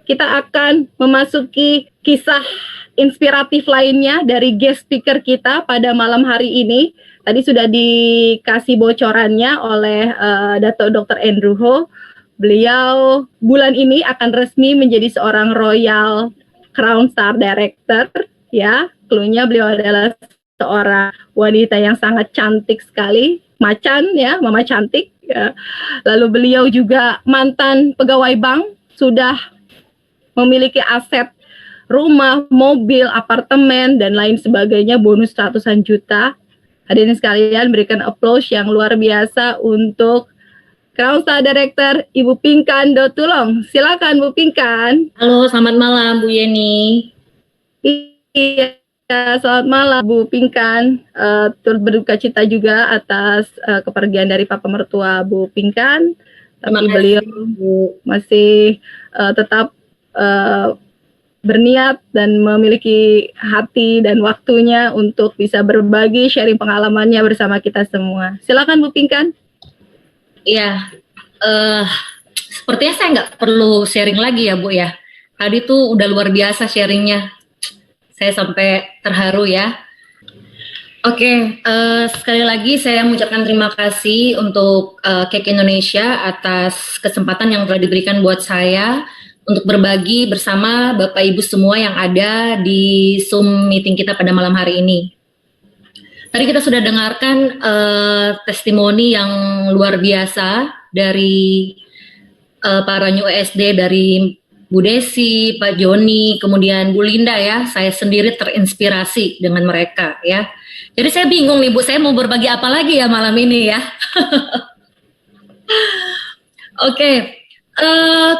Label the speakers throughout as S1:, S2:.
S1: kita akan memasuki kisah inspiratif lainnya dari guest speaker kita pada malam hari ini. Tadi sudah dikasih bocorannya oleh Dato' Dr. Andrew Ho. Beliau bulan ini akan resmi menjadi seorang Royal Crown Star Director, ya. Cluenya beliau adalah seorang wanita yang sangat cantik sekali, macan ya, mama cantik. Ya. Lalu beliau juga mantan pegawai bank, sudah memiliki aset rumah, mobil, apartemen, dan lain sebagainya, bonus ratusan juta. Hadirin sekalian, berikan applause yang luar biasa untuk Crown Star Director Ibu Pinkan Dotulong. Silakan Bu Pinkan.
S2: Halo, selamat malam Bu Yeni.
S1: Iya, selamat malam Bu Pinkan. Turut berduka cita juga atas kepergian dari Papa mertua Bu Pinkan. Tapi beliau masih tetap berniat dan memiliki hati dan waktunya untuk bisa berbagi sharing pengalamannya bersama kita semua. Silakan Bu Pinkan.
S2: Iya, sepertinya saya nggak perlu sharing lagi ya Bu ya. Tadi tuh udah luar biasa sharingnya. Saya sampai terharu ya. Oke, sekali lagi saya mengucapkan terima kasih untuk Cake Indonesia atas kesempatan yang telah diberikan buat saya untuk berbagi bersama Bapak Ibu semua yang ada di Zoom meeting kita pada malam hari ini. Tadi kita sudah dengarkan testimoni yang luar biasa dari para New ESD, dari Bu Desi, Pak Joni, kemudian Bu Linda ya. Saya sendiri terinspirasi dengan mereka ya. Jadi saya bingung nih Bu, saya mau berbagi apa lagi ya malam ini ya. Oke.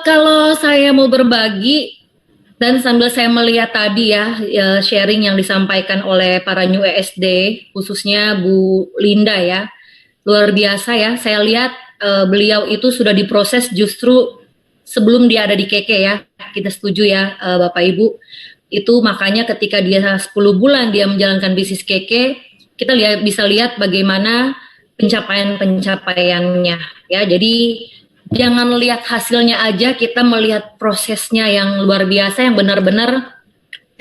S2: Kalau saya mau berbagi dan sambil saya melihat tadi ya sharing yang disampaikan oleh para New ESD, khususnya Bu Linda ya, luar biasa ya. Saya lihat beliau itu sudah diproses justru sebelum dia ada di Keke ya. Kita setuju ya Bapak Ibu. Itu makanya ketika dia 10 bulan dia menjalankan bisnis Keke, kita bisa lihat bagaimana pencapaiannya ya. Jadi jangan lihat hasilnya aja, kita melihat prosesnya yang luar biasa, yang benar-benar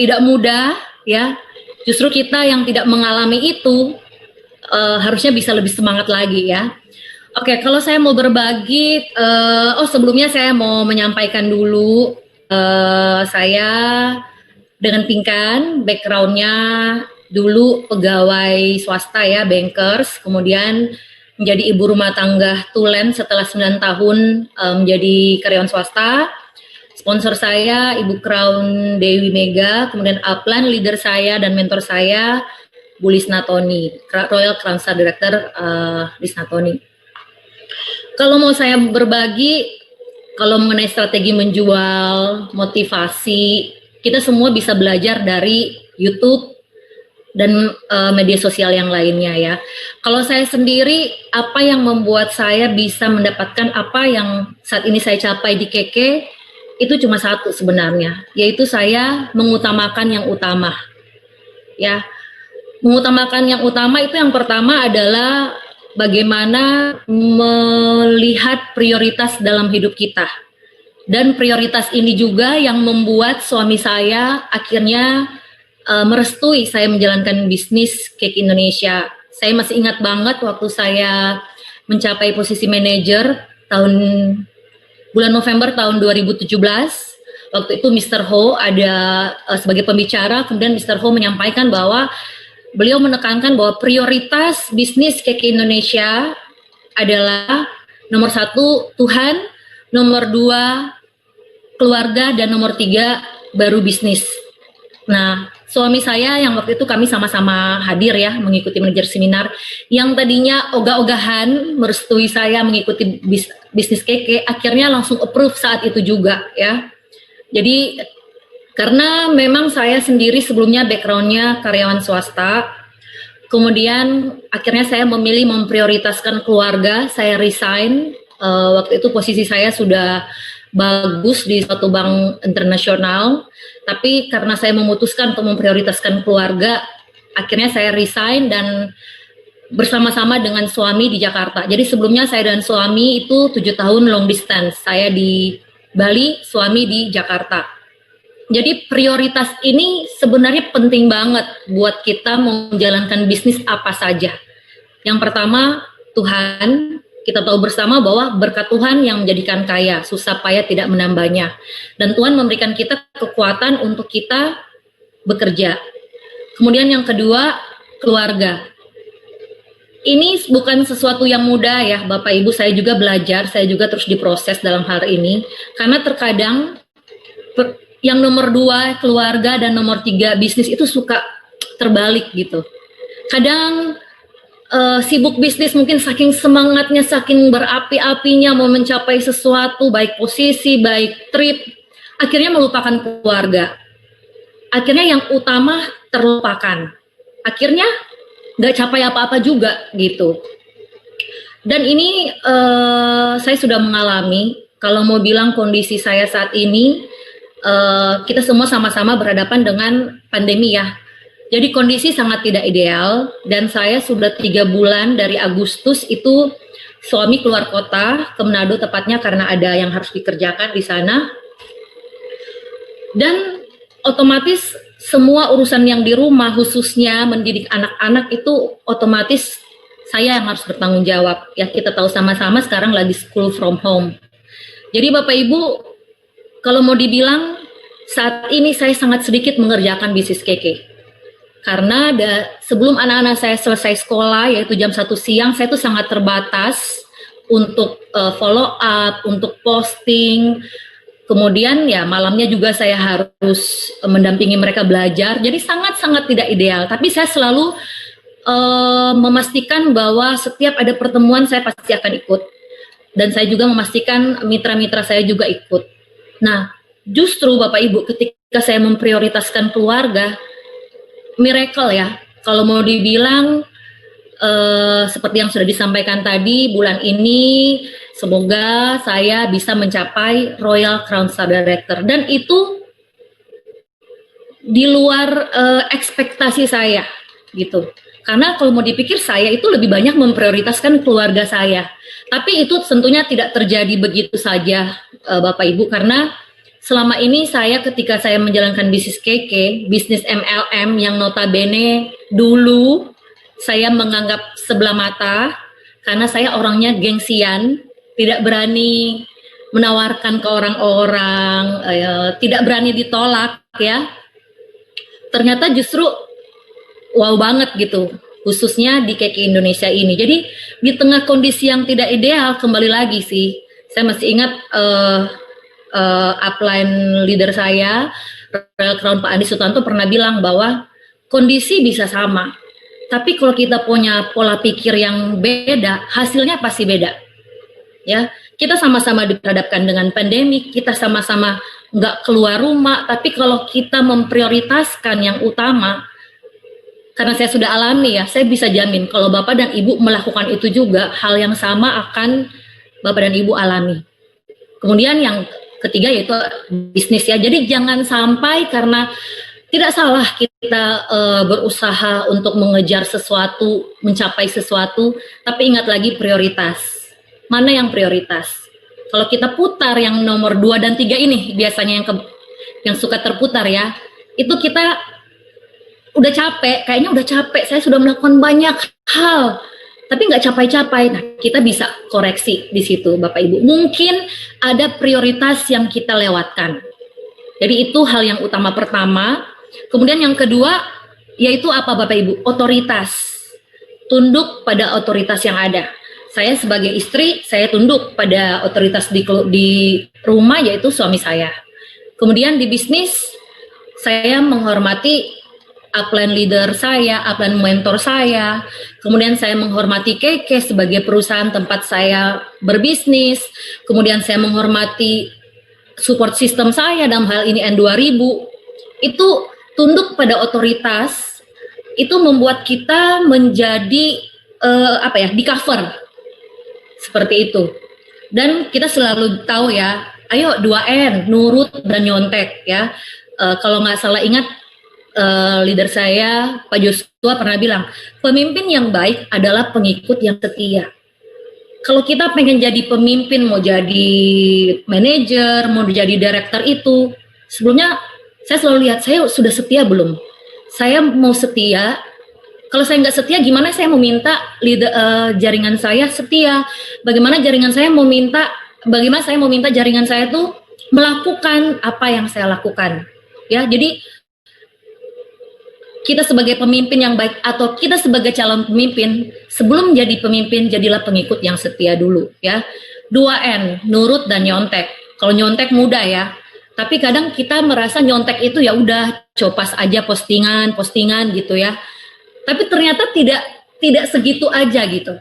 S2: tidak mudah ya. Justru kita yang tidak mengalami itu harusnya bisa lebih semangat lagi ya. Oke, kalau saya mau berbagi, sebelumnya saya mau menyampaikan dulu saya dengan Pinkan, backgroundnya dulu pegawai swasta ya, bankers, kemudian menjadi ibu rumah tangga tulen setelah 9 tahun menjadi karyawan swasta. Sponsor saya Ibu Crown Dewi Mega, kemudian upline leader saya dan mentor saya Bu Lisna Tony, Royal Crown Star Director Lisna Tony. Kalau mau saya berbagi, kalau mengenai strategi menjual, motivasi, kita semua bisa belajar dari YouTube dan media sosial yang lainnya ya. Kalau saya sendiri, apa yang membuat saya bisa mendapatkan apa yang saat ini saya capai di Keke, itu cuma satu sebenarnya, yaitu saya mengutamakan yang utama. Ya, mengutamakan yang utama itu yang pertama adalah bagaimana melihat prioritas dalam hidup kita. Dan prioritas ini juga yang membuat suami saya akhirnya merestui saya menjalankan bisnis Cake Indonesia. Saya masih ingat banget waktu saya mencapai posisi manajer bulan November tahun 2017. Waktu itu Mr. Ho ada sebagai pembicara, kemudian Mr. Ho menyampaikan bahwa beliau menekankan bahwa prioritas bisnis Cake Indonesia adalah nomor 1 Tuhan, nomor 2 keluarga, dan nomor 3 baru bisnis. Nah, suami saya yang waktu itu kami sama-sama hadir ya mengikuti manajer seminar, yang tadinya ogah-ogahan merestui saya mengikuti bisnis Keke, akhirnya langsung approve saat itu juga ya. Jadi karena memang saya sendiri sebelumnya backgroundnya karyawan swasta, kemudian akhirnya saya memilih memprioritaskan keluarga. Saya resign, waktu itu posisi saya sudah bagus di suatu bank internasional, tapi karena saya memutuskan untuk memprioritaskan keluarga, akhirnya saya resign dan bersama-sama dengan suami di Jakarta. Jadi sebelumnya saya dan suami itu 7 tahun long distance. Saya di Bali, suami di Jakarta. Jadi prioritas ini sebenarnya penting banget buat kita menjalankan bisnis apa saja. Yang pertama, Tuhan. Kita tahu bersama bahwa berkat Tuhan yang menjadikan kaya, susah payah tidak menambahnya. Dan Tuhan memberikan kita kekuatan untuk kita bekerja. Kemudian yang kedua, keluarga. Ini bukan sesuatu yang mudah ya, Bapak Ibu. Saya juga belajar, saya juga terus diproses dalam hal ini. Karena terkadang yang nomor 2 keluarga dan nomor 3 bisnis itu suka terbalik gitu. Kadang sibuk bisnis mungkin saking semangatnya, saking berapi-apinya mau mencapai sesuatu, baik posisi, baik trip, akhirnya melupakan keluarga. Akhirnya yang utama terlupakan. Akhirnya nggak capai apa-apa juga gitu. Dan ini saya sudah mengalami. Kalau mau bilang kondisi saya saat ini, kita semua sama-sama berhadapan dengan pandemi ya. Jadi kondisi sangat tidak ideal dan saya sudah 3 bulan dari Agustus itu suami keluar kota ke Manado tepatnya karena ada yang harus dikerjakan di sana. Dan otomatis semua urusan yang di rumah khususnya mendidik anak-anak itu otomatis saya yang harus bertanggung jawab. Ya kita tahu sama-sama sekarang lagi school from home. Jadi Bapak Ibu kalau mau dibilang saat ini saya sangat sedikit mengerjakan bisnis Keke. Karena sebelum anak-anak saya selesai sekolah, yaitu jam 1 siang, saya tuh sangat terbatas untuk follow up, untuk posting. Kemudian ya malamnya juga saya harus mendampingi mereka belajar. Jadi sangat-sangat tidak ideal. Tapi saya selalu memastikan bahwa setiap ada pertemuan saya pasti akan ikut. Dan saya juga memastikan mitra-mitra saya juga ikut. Nah, justru Bapak Ibu ketika saya memprioritaskan keluarga, miracle ya, kalau mau dibilang seperti yang sudah disampaikan tadi, bulan ini semoga saya bisa mencapai Royal Crown Star Director dan itu di luar ekspektasi saya gitu. Karena kalau mau dipikir saya itu lebih banyak memprioritaskan keluarga saya. Tapi itu tentunya tidak terjadi begitu saja Bapak Ibu karena selama ini saya ketika saya menjalankan bisnis Keke, bisnis MLM yang notabene dulu saya menganggap sebelah mata karena saya orangnya gengsian, tidak berani menawarkan ke orang-orang, tidak berani ditolak ya. Ternyata justru wow banget gitu, khususnya di Keke Indonesia ini. Jadi di tengah kondisi yang tidak ideal, kembali lagi sih, saya masih ingat upline leader saya, Royal Crown Pak Andi Sutanto pernah bilang bahwa kondisi bisa sama, tapi kalau kita punya pola pikir yang beda, hasilnya pasti beda. Ya, kita sama-sama diperhadapkan dengan pandemi, kita sama-sama nggak keluar rumah, tapi kalau kita memprioritaskan yang utama, karena saya sudah alami ya, saya bisa jamin kalau Bapak dan Ibu melakukan itu juga, hal yang sama akan Bapak dan Ibu alami. Kemudian yang ketiga yaitu bisnis ya. Jadi jangan sampai karena tidak salah kita berusaha untuk mengejar sesuatu, mencapai sesuatu, tapi ingat lagi prioritas. Mana yang prioritas? Kalau kita putar yang nomor 2 dan 3 ini biasanya yang suka terputar ya. Itu kita udah capek, kayaknya udah capek. Saya sudah melakukan banyak hal tapi nggak capai-capai. Nah, kita bisa koreksi di situ, Bapak Ibu. Mungkin ada prioritas yang kita lewatkan. Jadi itu hal yang utama pertama. Kemudian yang kedua, yaitu apa Bapak Ibu? Otoritas. Tunduk pada otoritas yang ada. Saya sebagai istri, saya tunduk pada otoritas di rumah, yaitu suami saya. Kemudian di bisnis, saya menghormati upline leader saya, upline mentor saya, kemudian saya menghormati Keke sebagai perusahaan tempat saya berbisnis, kemudian saya menghormati support system saya dalam hal ini N2000, itu tunduk pada otoritas, itu membuat kita menjadi di cover, seperti itu. Dan kita selalu tahu ya, ayo 2N, nurut dan nyontek ya. Kalau nggak salah ingat, leader saya, Pak Joshua pernah bilang, pemimpin yang baik adalah pengikut yang setia. kalau kita pengen jadi pemimpin, mau jadi manajer, mau jadi direktur itu, sebelumnya saya selalu lihat saya sudah setia belum. Saya mau setia. Kalau saya nggak setia, gimana saya mau minta jaringan saya setia? Bagaimana saya mau minta jaringan saya tuh melakukan apa yang saya lakukan? Ya, jadi kita sebagai pemimpin yang baik atau kita sebagai calon pemimpin, sebelum jadi pemimpin jadilah pengikut yang setia dulu ya. 2N, nurut dan nyontek. Kalau nyontek mudah ya. Tapi kadang kita merasa nyontek itu ya udah copas aja postingan gitu ya. Tapi ternyata tidak segitu aja gitu.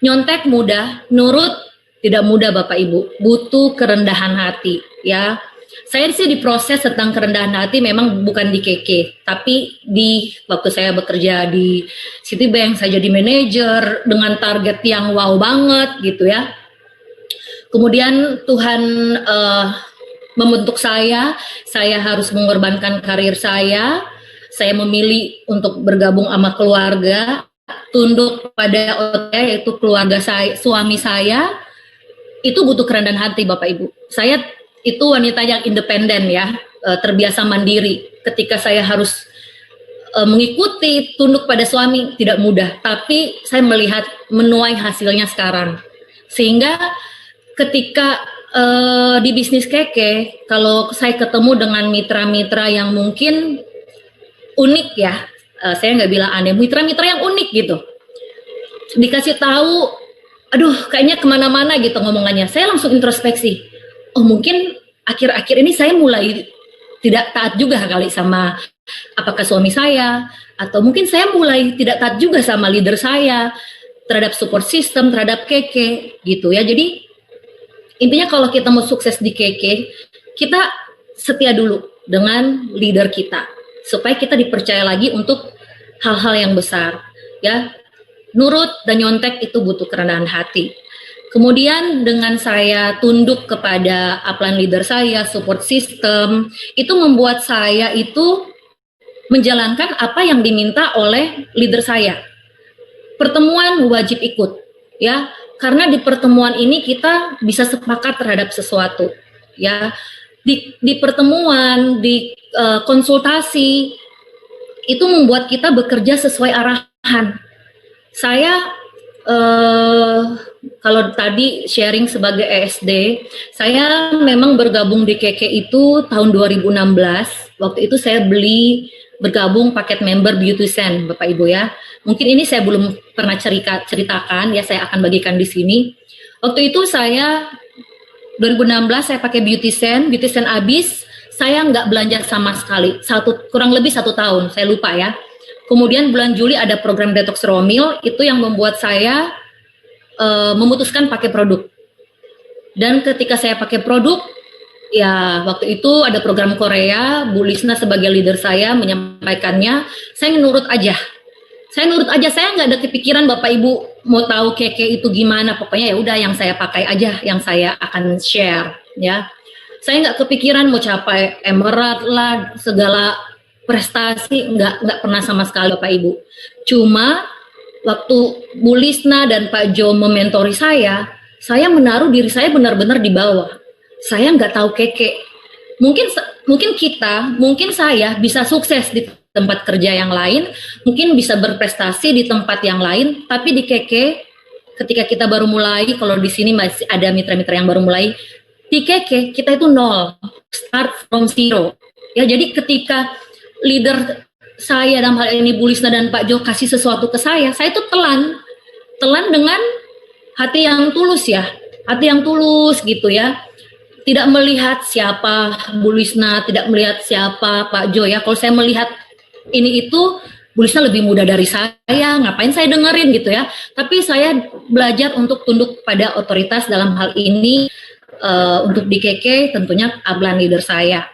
S2: Nyontek mudah, nurut tidak mudah Bapak Ibu. Butuh kerendahan hati ya. Saya sih diproses tentang kerendahan hati memang bukan di KK, tapi di waktu saya bekerja di Citibank, saya jadi manajer dengan target yang wow banget gitu ya. Kemudian Tuhan membentuk saya harus mengorbankan karir saya memilih untuk bergabung sama keluarga, tunduk pada OTE yaitu keluarga saya, suami saya, itu butuh kerendahan hati Bapak Ibu. Saya itu wanita yang independen ya, terbiasa mandiri. Ketika saya harus mengikuti tunduk pada suami tidak mudah, tapi saya melihat menuai hasilnya sekarang. Sehingga ketika di bisnis Keke, kalau saya ketemu dengan mitra-mitra yang mungkin unik ya, saya nggak bilang aneh, mitra-mitra yang unik gitu, dikasih tahu, aduh kayaknya kemana-mana gitu ngomongannya, saya langsung introspeksi. Oh mungkin akhir-akhir ini saya mulai tidak taat juga kali sama apakah suami saya, atau mungkin saya mulai tidak taat juga sama leader saya terhadap support system, terhadap Keke gitu ya. Jadi intinya kalau kita mau sukses di Keke, kita setia dulu dengan leader kita supaya kita dipercaya lagi untuk hal-hal yang besar ya. Nurut dan nyontek itu butuh kerendahan hati. Kemudian dengan saya tunduk kepada upline leader saya, support system, itu membuat saya itu menjalankan apa yang diminta oleh leader saya. Pertemuan wajib ikut, ya, karena di pertemuan ini kita bisa sepakat terhadap sesuatu, ya. Di pertemuan, di konsultasi, itu membuat kita bekerja sesuai arahan. Saya kalau tadi sharing sebagai ESD, saya memang bergabung di Keke itu tahun 2016. Waktu itu saya bergabung paket member Beautysen, Bapak Ibu ya. Mungkin ini saya belum pernah ceritakan ya, saya akan bagikan di sini. Waktu itu saya 2016 saya pakai Beautysen habis, saya nggak belanja sama sekali. Kurang lebih 1 tahun, saya lupa ya. Kemudian bulan Juli ada program detox Romil, itu yang membuat saya memutuskan pakai produk. Dan ketika saya pakai produk, ya waktu itu ada program Korea, Bu Lisna sebagai leader saya menyampaikannya, saya nurut aja. Saya nggak ada kepikiran Bapak Ibu mau tahu Keke itu gimana, pokoknya ya udah yang saya pakai aja, yang saya akan share ya. Saya nggak kepikiran mau capai emerald lah, segala prestasi, nggak pernah sama sekali Bapak Ibu. Cuma waktu Bu Lisna dan Pak Jo mementori saya menaruh diri saya benar-benar di bawah. Saya nggak tahu Keke. Mungkin saya bisa sukses di tempat kerja yang lain, mungkin bisa berprestasi di tempat yang lain, tapi di Keke, ketika kita baru mulai, kalau di sini masih ada mitra-mitra yang baru mulai, di Keke kita itu nol, start from zero. Ya, jadi ketika leader saya dalam hal ini Bu Lisna dan Pak Jo kasih sesuatu ke saya itu telan dengan hati yang tulus ya, hati yang tulus gitu ya, tidak melihat siapa Bu Lisna, tidak melihat siapa Pak Jo ya. Kalau saya melihat ini itu Bu Lisna lebih muda dari saya, ngapain saya dengerin gitu ya. Tapi saya belajar untuk tunduk pada otoritas dalam hal ini untuk di KK tentunya upline leader saya.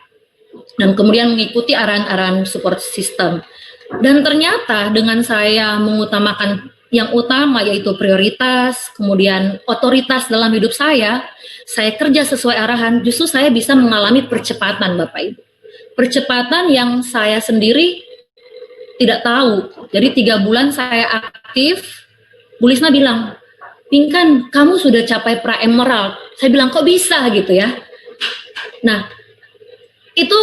S2: Dan kemudian mengikuti arahan-arahan support system. Dan ternyata dengan saya mengutamakan yang utama yaitu prioritas, kemudian otoritas dalam hidup saya kerja sesuai arahan, justru saya bisa mengalami percepatan Bapak Ibu. Percepatan yang saya sendiri tidak tahu. Jadi 3 bulan saya aktif, Bu Lisna bilang, Pinkan, kamu sudah capai pra emerald. Saya bilang, kok bisa gitu ya. Nah, itu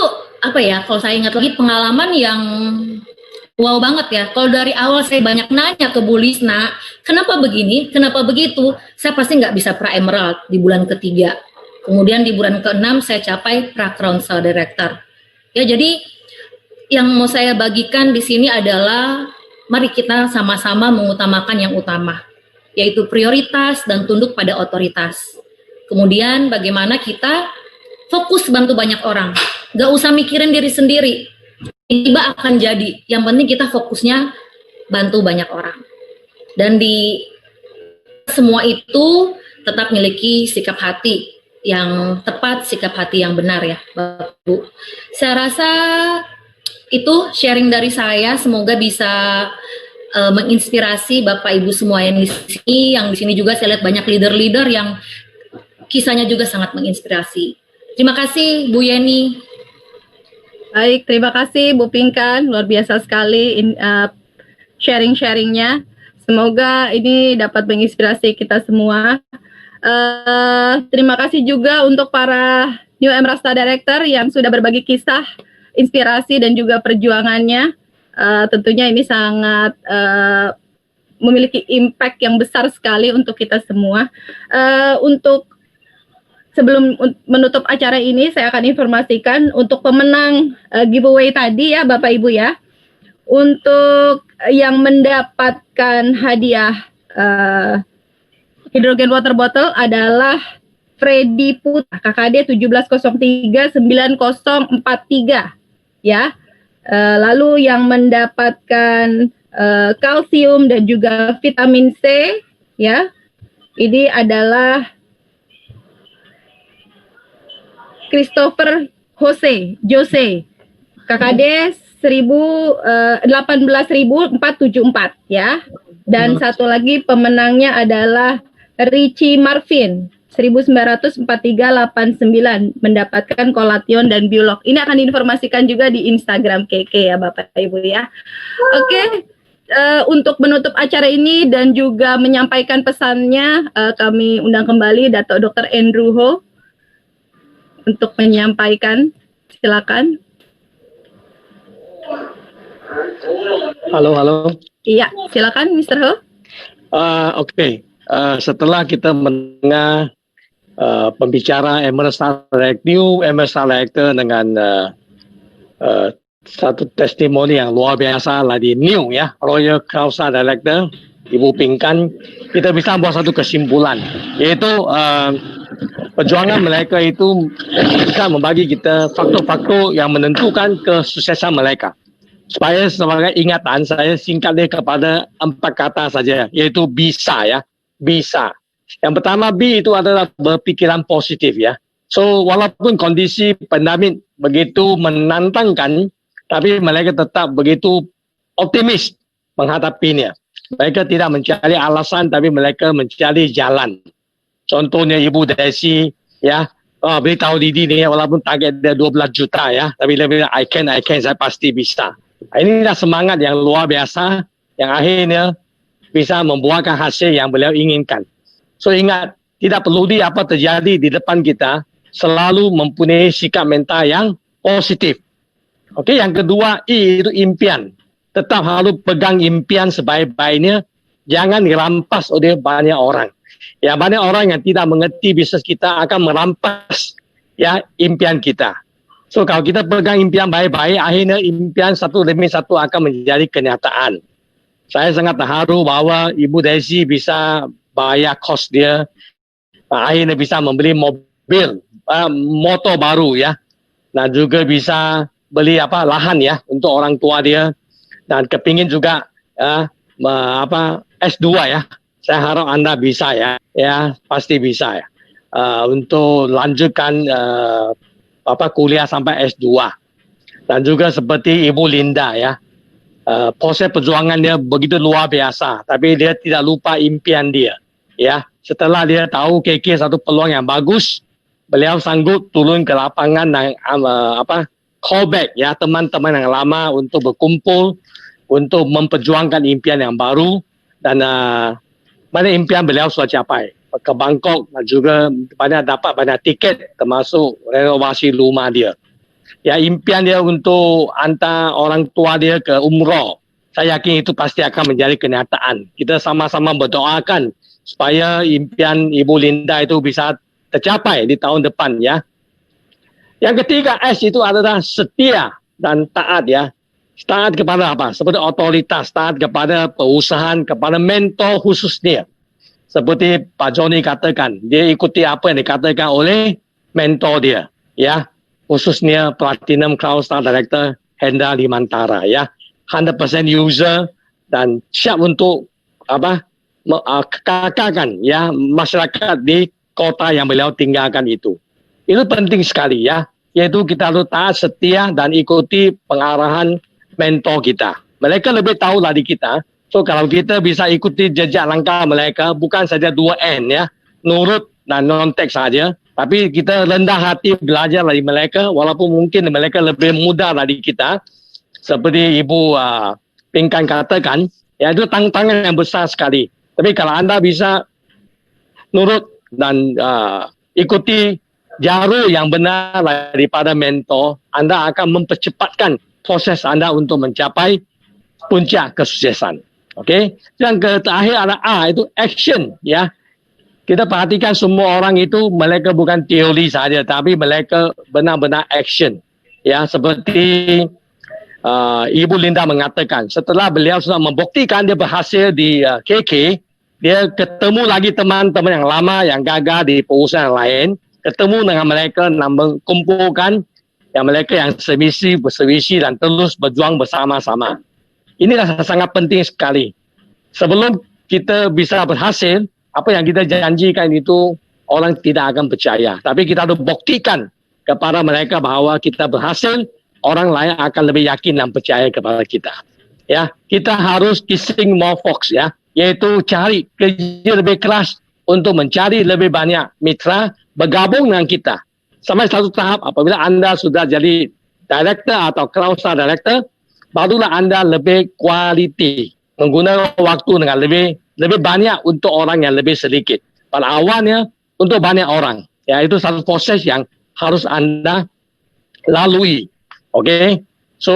S2: apa ya, kalau saya ingat lagi pengalaman yang wow banget ya. Kalau dari awal saya banyak nanya ke Bu Lisna, kenapa begini, kenapa begitu, saya pasti nggak bisa pra emerald di bulan ketiga. Kemudian di bulan ke-6 saya capai pra crown sale director. Ya, jadi yang mau saya bagikan di sini adalah mari kita sama-sama mengutamakan yang utama, yaitu prioritas dan tunduk pada otoritas. Kemudian bagaimana kita fokus bantu banyak orang, gak usah mikirin diri sendiri, tiba akan jadi. Yang penting kita fokusnya bantu banyak orang. Dan di semua itu tetap miliki sikap hati yang tepat, sikap hati yang benar ya Bapak Ibu. Saya rasa itu sharing dari saya, semoga bisa menginspirasi Bapak Ibu semua yang di sini. Yang di sini juga saya lihat banyak leader-leader yang kisahnya juga sangat menginspirasi. Terima kasih Bu Yeni.
S1: Baik, terima kasih Bu Pinkan, luar biasa sekali sharing-sharingnya. Semoga ini dapat menginspirasi kita semua. Terima kasih juga untuk para New Emerald Star Director yang sudah berbagi kisah, inspirasi dan juga perjuangannya. Tentunya ini sangat memiliki impact yang besar sekali untuk kita semua. Untuk sebelum menutup acara ini, saya akan informasikan untuk pemenang giveaway tadi ya Bapak Ibu ya. Untuk yang mendapatkan hadiah hidrogen water bottle adalah Freddy Putra, KKD 17039043 ya. Lalu yang mendapatkan kalsium dan juga vitamin C ya, ini adalah Christopher Jose, KKD 18.474 ya. Dan satu lagi pemenangnya adalah Richie Marvin 194389 mendapatkan kolation dan biolog. Ini akan diinformasikan juga di Instagram KK ya Bapak Ibu ya. Oke. Untuk menutup acara ini dan juga menyampaikan pesannya, kami undang kembali Dato' Dr. Andrew Ho untuk menyampaikan. Silakan.
S3: Halo.
S1: Iya, silakan Mr. Ho.
S3: Oke. Setelah kita mendengar pembicara Emerald Star Director dengan satu testimoni yang luar biasa lagi new ya, Royal Crown Star Director Ibu Pinkan, kita bisa buat satu kesimpulan, yaitu perjuangan mereka itu bisa membagi kita faktor-faktor yang menentukan kesuksesan mereka. Supaya sebagai ingatan, saya singkatnya kepada 4 kata saja, yaitu bisa ya, bisa. Yang pertama B itu adalah berpikiran positif ya. So walaupun kondisi pandemik begitu menantangkan, tapi mereka tetap begitu optimis menghadapinya. Mereka tidak mencari alasan, tapi mereka mencari jalan. Contohnya Ibu Desi ya, beritahu Didi ni walaupun target dia 12 juta ya, tapi dia bilang I can, saya pasti bisa. Inilah semangat yang luar biasa yang akhirnya bisa membuahkan hasil yang beliau inginkan. So ingat, tidak perlu apa terjadi di depan kita, selalu mempunyai sikap mental yang positif. Okey, yang kedua I itu impian. Tetap harus pegang impian sebaik-baiknya, jangan dirampas oleh banyak orang. Ya, banyak orang yang tidak mengerti bisnes kita akan merampas ya impian kita. So kalau kita pegang impian baik-baik, akhirnya impian satu demi satu akan menjadi kenyataan. Saya sangat terharu bahwa Ibu Desi bisa bayar kos dia, akhirnya bisa membeli mobil, motor baru ya, dan juga bisa beli lahan ya untuk orang tua dia, dan kepingin juga S2 ya. Saya harap anda bisa ya, pasti bisa ya, untuk lanjutkan kuliah sampai S2. Dan juga seperti Ibu Linda ya, proses perjuangan dia begitu luar biasa, tapi dia tidak lupa impian dia ya. Setelah dia tahu KK satu peluang yang bagus, beliau sanggup turun ke lapangan dan call back ya teman-teman yang lama untuk berkumpul untuk memperjuangkan impian yang baru. Dan banyak impian beliau sudah capai. Ke Bangkok dan juga dapat banyak tiket termasuk renovasi rumah dia. Ya, impian dia untuk hantar orang tua dia ke umrah. Saya yakin itu pasti akan menjadi kenyataan. Kita sama-sama berdoakan supaya impian Ibu Linda itu bisa tercapai di tahun depan ya. Yang ketiga S itu adalah setia dan taat ya. Taat kepada apa? Seperti otoritas, taat kepada perusahaan, kepada mentor khususnya. Seperti Pak Johnny katakan, dia ikuti apa yang dikatakan oleh mentor dia ya. Khususnya Platinum Crown Star Director Hendra Limantara ya. 100% user dan siap untuk kekalkan ya masyarakat di kota yang beliau tinggalkan itu. Itu penting sekali ya. Yaitu kita harus taat, setia dan ikuti pengarahan mentor kita. Mereka lebih tahu dari kita. So kalau kita bisa ikuti jejak langkah mereka, bukan saja 2N ya. Nurut dan non-tek saja. Tapi kita rendah hati belajar dari mereka, walaupun mungkin mereka lebih muda dari kita. Seperti Ibu Pinkan katakan, ya itu tantangan yang besar sekali. Tapi kalau anda bisa nurut dan ikuti jalur yang benar daripada mentor, anda akan mempercepatkan proses anda untuk mencapai puncak kesuksesan. Okey. Yang terakhir ada A, itu action ya. Kita perhatikan semua orang itu mereka bukan teori saja, tapi mereka benar-benar action. Ya, seperti Ibu Linda mengatakan, setelah beliau sudah membuktikan dia berhasil di KK, dia ketemu lagi teman-teman yang lama yang gagal di perusahaan lain, ketemu dengan mereka dan mengumpulkan yang mereka yang bersevisi dan terus berjuang bersama-sama. Inilah sangat penting sekali. Sebelum kita bisa berhasil, apa yang kita janjikan itu orang tidak akan percaya. Tapi kita harus buktikan kepada mereka bahawa kita berhasil, orang lain akan lebih yakin dan percaya kepada kita. Ya, kita harus kissing more fox ya, yaitu cari kerja lebih keras untuk mencari lebih banyak mitra bergabung dengan kita. Sampai satu tahap apabila anda sudah jadi director atau Crown Star Director, barulah anda lebih kualiti, menggunakan waktu dengan lebih banyak untuk orang yang lebih sedikit. Pada awalnya untuk banyak orang. Ya, itu satu proses yang harus anda lalui. Okey. So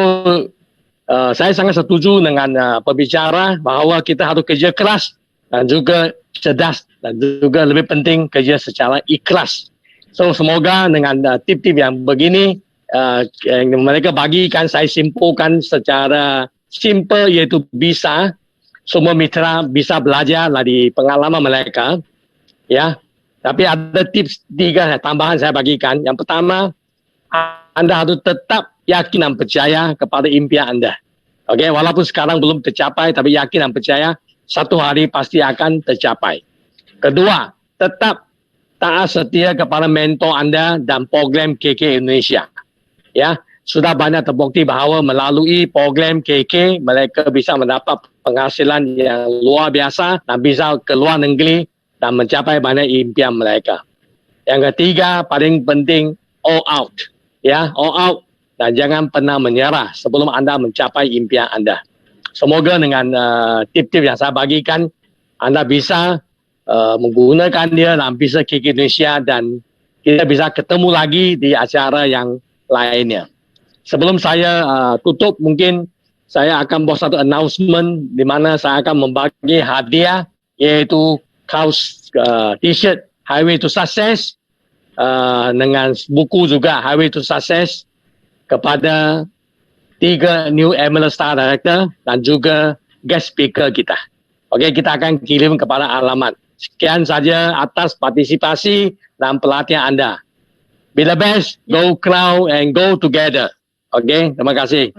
S3: saya sangat setuju dengan pembicara bahawa kita harus kerja keras dan juga cerdas dan juga lebih penting kerja secara ikhlas. So semoga dengan tip-tip yang begini yang mereka bagikan, saya simpulkan secara simple, iaitu bisa semua mitra bisa belajar dari pengalaman mereka ya. Tapi ada tips 3 tambahan saya bagikan. Yang pertama, anda harus tetap yakin dan percaya kepada impian anda. Okey, walaupun sekarang belum tercapai, tapi yakin dan percaya satu hari pasti akan tercapai. Kedua, tetap taat setia kepada mentor anda dan program KK Indonesia. Ya, sudah banyak terbukti bahawa melalui program KK mereka bisa mendapat penghasilan yang luar biasa dan bisa ke luar negeri dan mencapai banyak impian mereka. Yang ketiga, paling penting, all out. Ya, all out dan jangan pernah menyerah sebelum anda mencapai impian anda. Semoga dengan tip-tip yang saya bagikan, anda bisa menggunakan dia dalam bisa KK Indonesia dan kita bisa ketemu lagi di acara yang lainnya. Sebelum saya tutup, mungkin saya akan buat satu announcement di mana saya akan membagi hadiah, iaitu kaos t-shirt Highway to Success dengan buku juga Highway to Success kepada 3 new Emerald Star Director dan juga guest speaker kita. Okey, kita akan kirim kepada alamat. Sekian saja atas partisipasi dan pelatihan anda. Be the best, go Crown and go together. Okey, terima kasih.